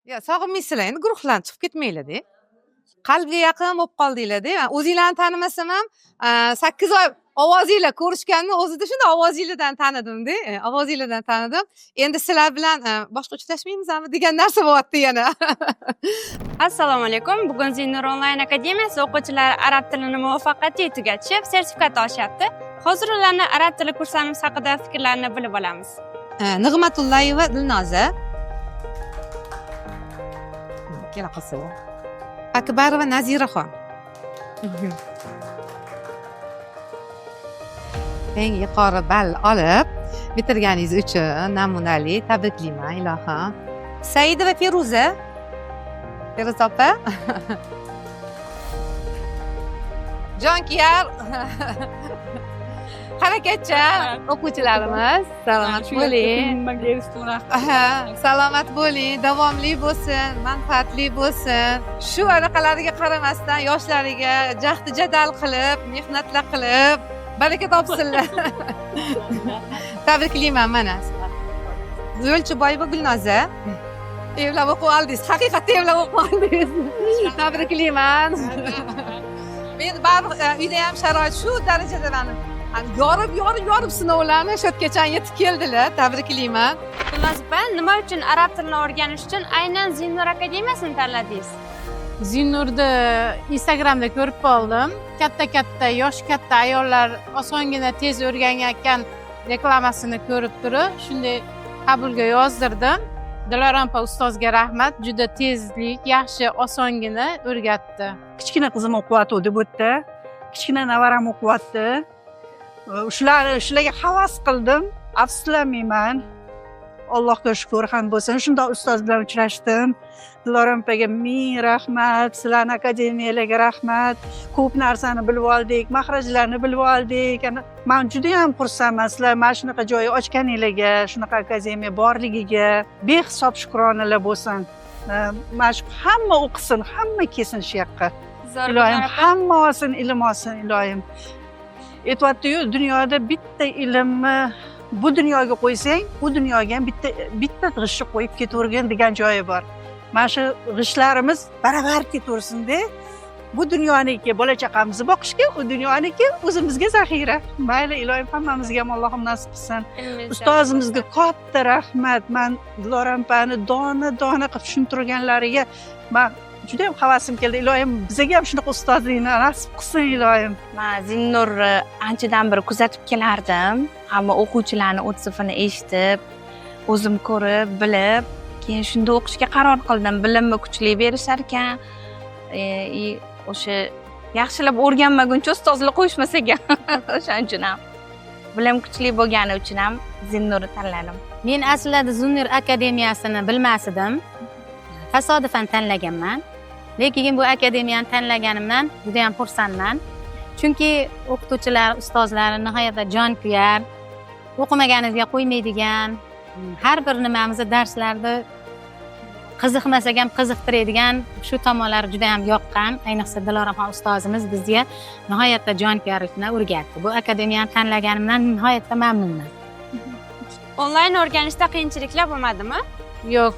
Ya sog'inmaysizlar endi guruhlarni chiqib ketmanglar-da. Qalbga yaqin bo'lib qoldinglar-da. O'zinglarni tanimasam ham 8 oy ovozinglar ko'rishganni o'zida shunday ovozinglardan tanidim-da. Ovozinglardan tanidim. Endi sizlar bilan boshqa uchrashmaymizmi degan narsa bo'lyapti yana. Assalomu alaykum. Bugun Zinnur onlayn akademiyasi o'quvchilari arab tilini muvaffaqiyatli tugatishib, sertifikat olishyapti. Hozir ularning arab tili kurslarimiz haqida fikrlarini bilib olamiz. Nig'matullayeva Dilnoza. Kela qolsa. Akbarova Naziraxon. Eng yuqori ball olib bitirganingiz uchun namunali tabriklayman ilohim. Saidova Feruza. Feruza opa. Jonkiyar. Harakatchan o'quvchilarimiz salomat bo'ling. Salomat bo'ling, davomli bo'lsin, manfaatli bo'lsin. Shu anaqalariga qaramasdan yoshlariga jahdi jadal qilib, mehnatlar qilib, baraka topsinlar. Tabriklayman mana. Yo'lchiboyeva Gulnoza. Evlab o'qib oldingiz. Haqiqatda evlab o'qib oldingiz. Tabriklayman. Men baribir uyda ham sharoit shu darajada mani yorib sinovlarni shodgacha yetib keldilar. Tabriklayman. Dilnoza opa, nima uchun arab tilini o'rganish uchun aynan Zinnur akademiyasini tanladingiz? Zinnurni Instagramda ko'rib qoldim. Katta yosh katta ayollar osongina tez o'rganayotgan reklamasini ko'rib turib, shunday qabulga yozdirdim. Dilorom opa ustozga rahmat, juda tezlik, yaxshi, osongina o'rgatdi. Kichkina qizim o'qiyotdi bu yerda. Kichkina navaram o'qiyapti. Shularga havas qildim. Afsuslanmayman. Allohga shukr ham bo'lsin. Shunday ustoz bilan uchrashdim. Dilorom opaga ming rahmat, sizlarning akademiyalarga rahmat. Ko'p narsani bilib oldik, mahrajlarni bilib oldik. Men juda ham xursandman sizlar mana shunaqa joy ochganinglarga, shunaqa akademiya borligiga behisob shukronalar bo'lsin. Mana shu hamma o'qisin, hamma kelsin shu yoqqa. Ilohim hamma olsin, ilm olsin ilohim. Aytyapti-yu, dunyoda bitta ilmni bu dunyoga qo'ysang, u dunyoga ham bitta g'ishni qo'yib ketavergan degan joyi bor. Mana shu g'ishlarimiz baravar ketaversin-da. Bu dunyoniki bola chaqamizni boqishga, u dunyoniki o'zimizga zaxira. Mayli, ilohim hammamizga ham Allohim nasib qilsin. Ustozimizga katta rahmat. Men Dilorom opani dona qilib tushuntirganlariga men juda ham havasim keldi. Ilohim bizga ham shunaqa ustozlikni nasib qilsin ilohim. Men Zinnurni anchadan beri kuzatib kelardim. Hamma o'quvchilarning o'tsifini eshitib, o'zim ko'rib, bilib, keyin shunda o'qishga qaror qildim. Bilimni kuchli berishar ekan. O'sha yaxshilab o'rganmaguncha ustozlar qo'yishmas ekan. O'shaning uchun ham bilim kuchli bo'lgani uchun ham Zinnurni tanladim. Men aslida Zinnur akademiyasini bilmas edim. Tasodifan tanlaganman. Lekin bu akademiyani tanlaganimdan juda ham xursandman. Chunki o'qituvchilar, ustozlar nihoyatda jonkuyar, o'qimaganingizga qo'ymaydigan, har bir nimamizni darslarda qiziqmasak ham qiziqtiradigan shu tomonlari juda ham yoqqan. Ayniqsa Dilorom ustozimiz bizga nihoyatda jonkuyarlikni o'rgatdi. Bu akademiyani tanlaganimdan nihoyatda mamnunman. Onlayn o'rganishda qiyinchiliklar bo'lmadimi? Yo'q,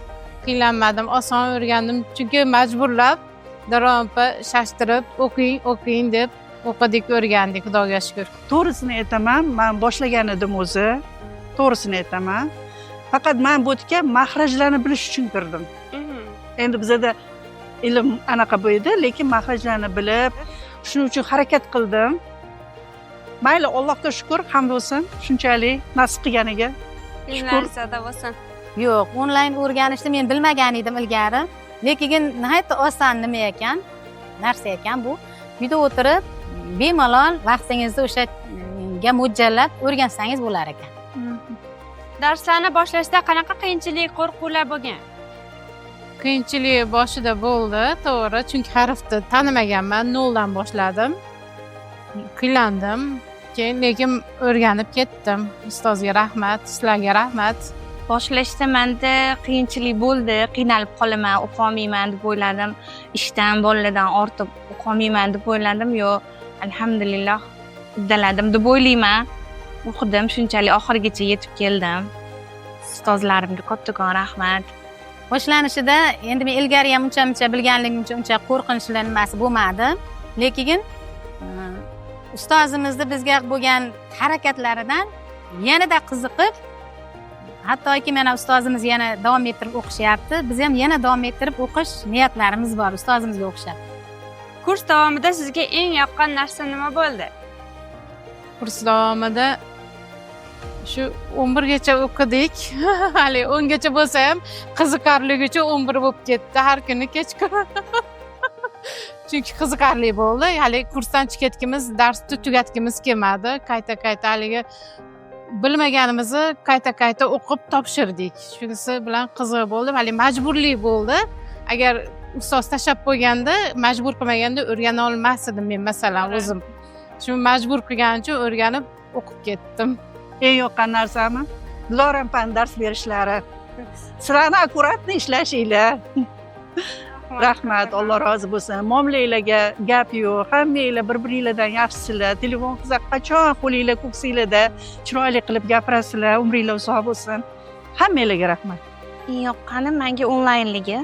qiynalmadim, oson o'rgandim. Chunki majburlab Dilorom opa shashtirib, o'qing deb o'qidik, o'rgandik, Xudoga shukr. To'g'risini aytaman, men boshlagan edim o'zi. To'g'risini aytaman. Faqat men bu yerga mahrajlarni bilish uchun kirdim. Endi bizda ilm anaqa bo'ydi, lekin mahrajlarni bilib, shuning uchun harakat qildim. Mayli, Allohga shukr, hamd bo'lsin, shunchalik nasib qilganiga. Shukr bo'lsin. Yo'q, onlayn o'rganishni men bilmagan edim ilgari. Lekin nihoyatda oson nima ekan, narsa ekan bu. Uyda o'tirib, bemalol vaqtingizni o'shaga mo'ljallab o'rgansangiz bo'lar ekan. Darslarni boshlashda qanaqa qiyinchilik, qo'rquvlar bo'lgan? Qiyinchilik boshida bo'ldi, to'g'ri, chunki harfni tanimaganman, noldan boshladim. Qiynaldim, keyin lekin o'rganib ketdim. Ustozga rahmat, sizlarga rahmat. Boshlashda menda qiyinchilik bo'ldi, qiynalib qolaman, o'qolmayman deb o'yladim. Ishdan, bolalardan ortib o'qolmayman deb o'yladim. Yo'q, alhamdulillah uddaladim deb o'ylayman. O'qidim, shunchalik oxirigacha yetib keldim. Ustozlarimga kattakon rahmat. boshlanishida endi men ilgari ham uncha bilganligim uchun uncha qo'rqinchli nimasi bo'lmadi. Lekin ustozimizni bizga bo'lgan harakatlaridan yanada qiziqib, hattoki mana ustozimiz yana davom ettirib o'qishyapti. Biz ham yana davom ettirib o'qish niyatlarimiz bor, ustozimizga o'xshab. Kurs davomida sizga eng yoqqan narsa nima bo'ldi? Kurs davomida shu 11 gacha o'qidik. Hali 10 gacha bo'lsa ham qiziqarligi uchun 11 bo'lib ketdi har kuni kechqurun. Chunki qiziqarli bo'ldi. Hali kursdan chiqayotganimiz, darsni tugatgimiz kelmadi. Qayta haligi bilmaganimizni qayta o'qib topshirdik. Shunisi bilan qiziq bo'ldi. Hali majburlik bo'ldi. Agar ustoz tashlab qo'yganda, majbur qilmaganda o'rgana olmasdim men masalan o'zim. Shu majbur qilgani uchun o'rganib o'qib ketdim. Eng yoqqan narsami? Diloram pan dars berishlari. Sizlarni akkuratni ishlashinglar. Rahmat, Alloh rozi bo'lsin. Muomalalarga gap yo'q. Hammanglar bir-biringlardan yaxshisizlar. Telefon qilsa qachon qo'linglar ko'ksinglarda chiroyli qilib gapirasizlar. Umringlar uzoq bo'lsin. Hammanglarga rahmat. Eng yoqqani menga onlaynligi.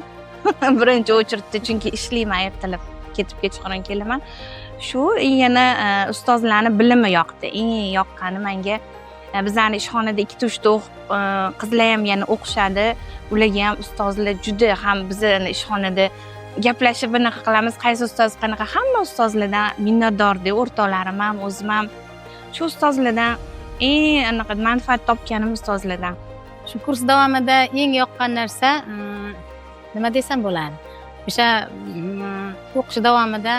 Birinchi o'chirtdi, chunki ishlayman ertalab, ketib kechqurun kelaman. Shu yana ustozlarni bilimi yoqdi. Eng yoqqani menga bizlarning ishxonada 2-3 qizlar ham yana o'qishadi. Ularga ham ustozlar juda ham bizning ishxonada gaplashib bunaqa qilamiz. Qaysi ustoz qanaqa, hamma ustozlardan minnatdordik, o'rtoqlarim ham, o'zim ham. Shu ustozlardan eng anaqa manfaat topganim ustozlardan. Shu kurs davomida eng yoqqan narsa nima desam bo'ladi? O'sha o'qish davomida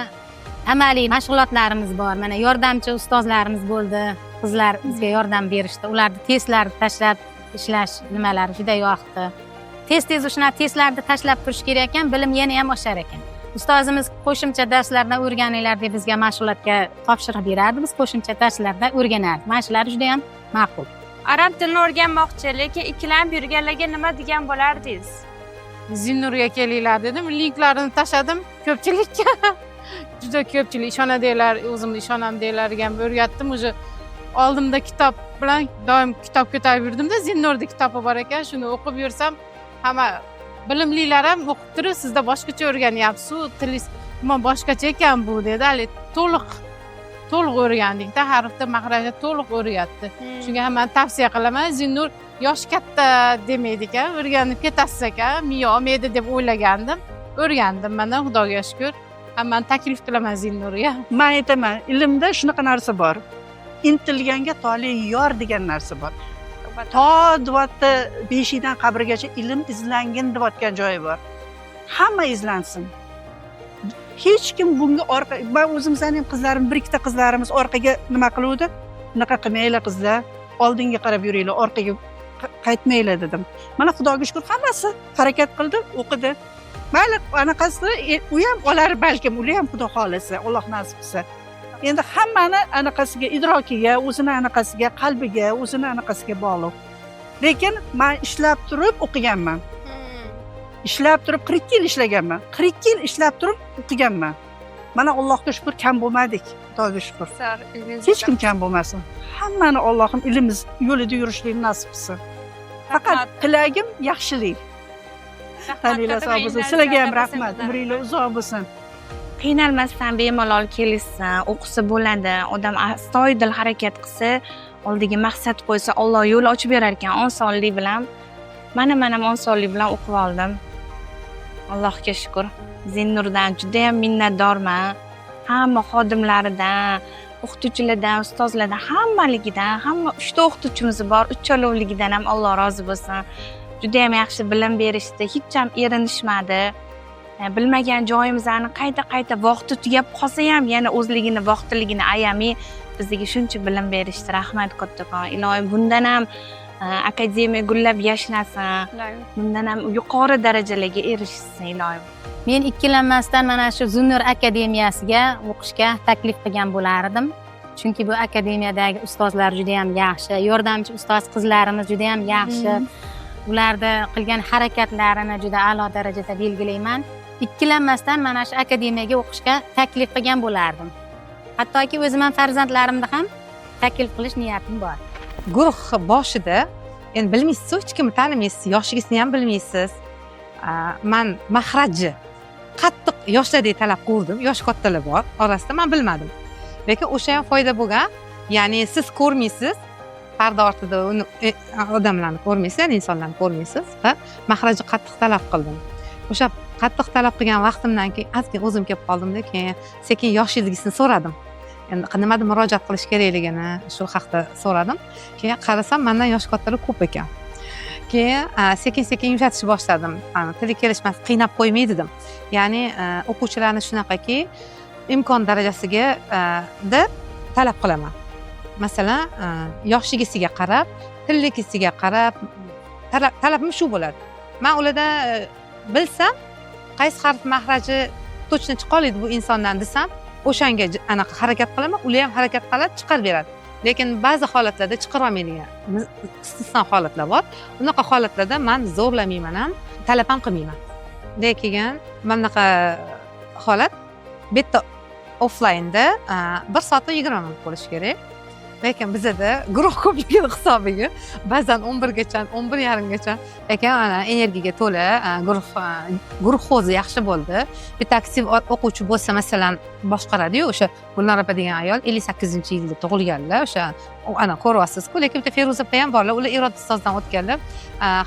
amaliy mashg'ulotlarimiz bor. Mana yordamchi ustozlarimiz bo'ldi. Qizlar bizga yordam berishdi. Ularni testlarni tashlab ishlash nimalari juda yoqdi. Tez o'shana testlarni tashlab turish kerak ekan, bilim yana ham oshar ekan. Ustozimiz qo'shimcha darslardan o'rganinglar deb bizga mashg'ulotga topshiriq berardi. Biz qo'shimcha darslardan o'rganardik. Mana shular juda ham ma'qul. Arab tilini o'rganmoqchi, lekin ikkilanib yurganlarga nima degan bo'lardingiz? Zinnurga kelinglar dedim. Linklarini tashladim ko'pchilikka. Juda ko'pchilik ishonadilar, o'zimni ishonamdilarga ham o'rgatdim. O'sha oldimda kitob bilan doim kitob ko'tarib yurdimda, Zinnurda kitobi bor ekan, shuni o'qib yursam, hamma bilimlilar ham o'qib turib, sizda boshqacha o'rganyapsiz, tilingiz boshqacha ekan bu dedi. Hali to'liq o'rgandikda, harfda mahrajda to'liq o'rgatdi. Shunga hammani tavsiya qilaman. Zinnur yosh katta demaydi ekan, o'rganib ketasiz ekan, miya olmaydi deb o'ylagandim. O'rgandim mana, Xudoga shukr. Hammani taklif qilaman Zinnurga. Men aytaman, ilmda shunaqa narsa bor. Intilganga toling yor degan narsa bor. To 5dan qabrgacha ilm izlangin deyotgan joyi bor. Hamma izlansin. Hech kim bunga orqa, men o'zimizning ham qizlarim, bir ikkita qizlarimiz orqaga nima qiluvdi? Bunaqa qilmanglar qizlar, oldinga qarab yuringlar, orqaga qaytmanglar dedim. Mana Xudoga shukr, hammasi harakat qildi, o'qidi. Mayli, anaqasi u ham olar balkim, ular ham Xudo xolasa, Alloh nasib qilsa. Endi hammani anaqasiga, idrokiga, o'zini anaqasiga, qalbiga, o'zini anaqasiga bog'liq. Lekin men ishlab turib o'qiganman. Ishlab turib 40 yil ishlaganman. 40 yil ishlab turib o'qiganman. Mana Allohga shukr, kam bo'lmadik. Xudoga shukr. Hech kim kam bo'lmasin. Hammani Allohim ilimiz yo'lida yurishlikni nasib qilsin. Faqat tilagim yaxshilik. Taninglar sog' bo'lsin. Sizlarga ham rahmat. Umringlar uzoq bo'lsin. Qiynalmasdan bemalol kelishsa, o'qisa bo'ladi. Odam astoydil harakat qilsa, oldiga maqsad qo'ysa, Alloh yo'l ochib berar ekan osonlik bilan. Mana osonlik bilan o'qib oldim. Allohga shukr. Zinnurdan juda ham minnatdorman. Hamma xodimlaridan, o'qituvchilardan, ustozlardan, hammaligidan, hamma 3 ta o'qituvchimiz bor. Uchalovligidan ham Alloh rozi bo'lsin. Juda ham yaxshi bilim berishdi. Hech ham erinishmadi. Bilmagan joyimizni qayta vaqti tugab qolsa ham yana o'zligini vaqtiligini ayamay bizga shuncha bilim berishdi. Rahmat kattakon. Ilohim bundan ham akademiya gullab yashnasin. Bundan ham yuqori darajalarga erishsin ilohim. Men ikkilanmasdan mana shu Zinnur akademiyasiga o'qishga taklif qilgan bo'lardim. Chunki bu akademiyadagi ustozlar juda ham yaxshi, yordamchi ustoz qizlarimiz juda ham yaxshi. Ularda qilgan harakatlarini juda a'lo darajada belgilayman. Ikkilanmasdan mana shu akademiyaga o'qishga taklif qilgan bo'lardim. Hattoki o'zim ham farzandlarimni ham taklif qilish niyatim bor. Guruh boshida endi bilmaysiz, hech kimni tanimaysiz, yoshingizni ham bilmaysiz. man mahrajni qattiq yoshlardek talab qildim, yosh kattalar bor orasida, man bilmadim. Lekin o'sha ham foyda bo'lgan. Ya'ni siz ko'rmaysiz, parda ortida uni odamlarni ko'rmaysiz, ya'ni insonlarni ko'rmaysiz va mahrajni qattiq talab qildim. O'sha qattiq talab qilgan vaqtimdan keyin ozgina o'zim kelib qoldimda, keyin sekin yoshligisini so'radim. Endi nimaga murojaat qilish kerakligini shu haqda so'radim. Keyin qarasam, mendan yosh kattalar ko'p ekan. Keyin sekin yumshatishni boshladim. Tili kelishmas, qiynab qo'ymay dedim. Ya'ni o'quvchilarni shunaqaki, imkon darajasiga deb talab qilaman. Masalan, yoshligisiga qarab, tilligisiga qarab talabim shu bo'ladi. Men ularda bilsam, qaysi harf mahraji точно chiqa oladi bu insondan desam, o'shanga anaqa harakat qilaman, ular ham harakat qilib chiqarib beradi. Lekin ba'zi holatlarda chiqara olmaydigan istisno holatlar bor. Bunaqa holatlarda men zo'rlamayman ham, talab ham qilmayman. Lekin mana bunaqa holat bitta offlaynda 1 soat 20 minut bo'lishi kerak. Lekin bizda guruh ko'pligi hisobiga ba'zan 11 gacha, 11:30 gacha, lekin ana energiyaga to'la guruh o'zi yaxshi bo'ldi. Bitta aktiv o'quvchi bo'lsa, masalan, boshqaradi-yu, o'sha Gulnor opa degan ayol 58-yilda tug'ilganlar, o'sha ana ko'ryapsiz-ku, lekin bitta Feruza opa ham borlar, ular Iroda ustozdan o'tganlar.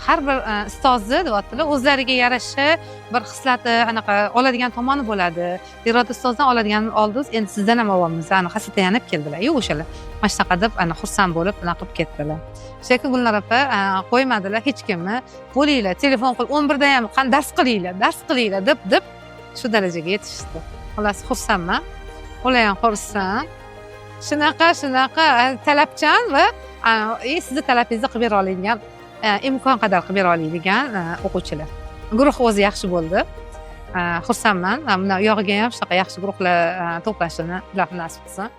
Har bir ustozni deyaptilar, o'zlariga yarasha bir xislati, anaqa oladigan tomoni bo'ladi. Iroda ustozdan oladiganini oldingiz, endi sizdan ham olyapmiz. Ana hasratlanib keldilar-yu o'shalar. Mana shunaqa deb ana xursand bo'lib, anaqa qilib ketdilar. Lekin Gulnor opa qo'ymadilar hech kimni. Bo'linglar, telefon qilib 11da ham dars qilinglar deb shu darajaga yetishdi. Xullas xursandman. Ular ham xursand. Shunaqa talabchan va sizni talabingizni qilib bera oladigan, imkon qadar qilib bera oladigan o'quvchilar. Guruh o'zi yaxshi bo'ldi. Xursandman. Mana u yog'iga ham shunaqa yaxshi guruhlar to'plashini Alloh nasib qilsin.